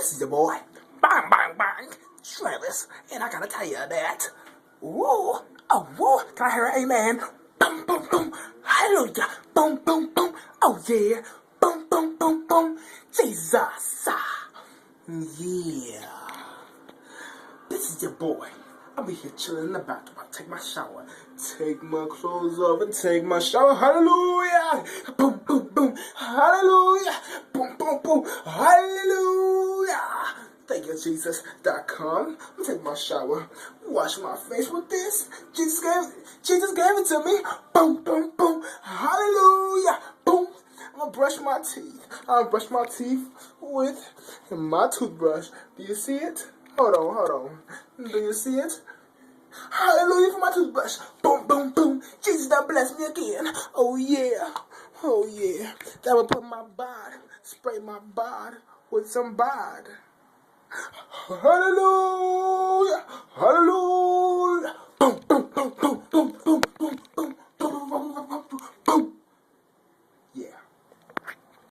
This is your boy, bang, bang, bang, Travis, and I gotta tell you that, woo, oh, woo, can I hear an amen? Boom, boom, boom, hallelujah, boom, boom, boom, oh yeah, boom, boom, boom, boom, Jesus, yeah. This is your boy. I'll be here chilling in the bathroom. I'll take my shower, take my clothes off, and take my shower. Hallelujah! Boom, boom, boom. Hallelujah! Boom, boom, boom. Hallelujah! Thank you, Jesus.com. I'll take my shower, wash my face with this. Jesus gave it to me. Boom, boom, boom. Hallelujah! Boom. I'm gonna brush my teeth. I'll brush my teeth with my toothbrush. Do you see it? Hold on. Do you see it? Hallelujah for my toothbrush. Boom, boom, boom. Jesus done bless me again. Oh yeah. That will put my bod, spray my bod with some bod. Hallelujah.